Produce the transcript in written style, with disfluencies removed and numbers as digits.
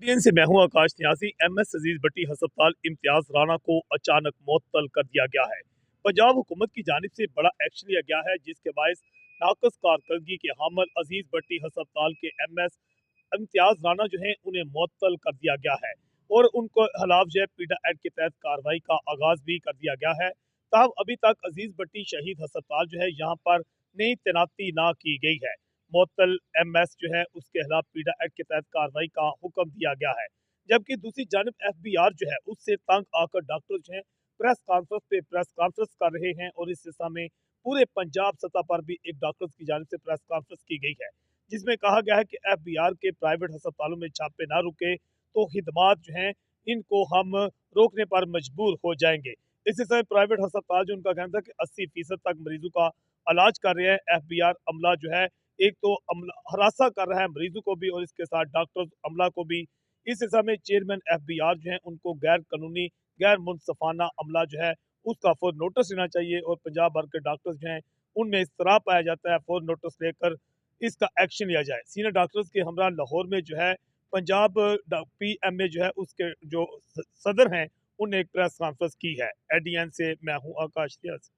से मैं हूं आकाश न्यासी। एमएस अजीज भट्टी हस्पताल इम्तियाज राना को अचानक मुअत्तल कर दिया गया है। पंजाब हुकूमत की जानिब से बड़ा एक्शन लिया गया है, जिसके बायस नाकस कारकर्दगी के हामल अजीज भट्टी हस्पताल के एमएस इम्तियाज राना जो है उन्हें मुअत्तल कर दिया गया है और उनको खिलाफ जो है पीडा एक्ट के तहत कार्रवाई का आगाज भी कर दिया गया है। ताहम अभी तक अजीज भट्टी शहीद अस्पताल जो है यहाँ पर नई तैनाती ना की गई है। मुअत्तल एमएस जो है उसके खिलाफ पीडा एक्ट के तहत कार्रवाई का हुक्म दिया गया है। जबकि दूसरी जानब एफबीआर जो है उससे तंग आकर डॉक्टर जो है प्रेस कॉन्फ्रेंस कर रहे हैं और इस सिलसिले में पूरे पंजाब सतह पर भी एक डॉक्टर की जानिब से प्रेस कॉन्फ्रेंस की गई है, जिसमें कहा गया है कि एफबीआर के प्राइवेट अस्पतालों में छापे ना रुके तो खिदमात जो हैं इनको हम रोकने पर मजबूर हो जाएंगे। इसी तरह प्राइवेट अस्पताल जो उनका कहना था कि 80% तक मरीजों का इलाज कर रहे हैं। एफबीआर अमला जो है एक तो हरासा कर रहा है मरीजों को भी और इसके साथ डॉक्टर अमला को भी। इस सिलसिले में चेयरमैन एफबीआर जो है उनको गैर कानूनी गैर मुनसफाना अमला जो है उसका फौर नोटिस लेना चाहिए और पंजाब भर के डॉक्टर्स जो हैं उनमें इस्तराब पाया जाता है, फौर नोटिस लेकर इसका एक्शन लिया जाए। सीनियर डॉक्टर्स के हमरा लाहौर में जो है पंजाब पीएमए जो है उसके जो सदर हैं उन्हें एक प्रेस कॉन्फ्रेंस की है। एडीएन से मैं हूँ आकाश रियाज।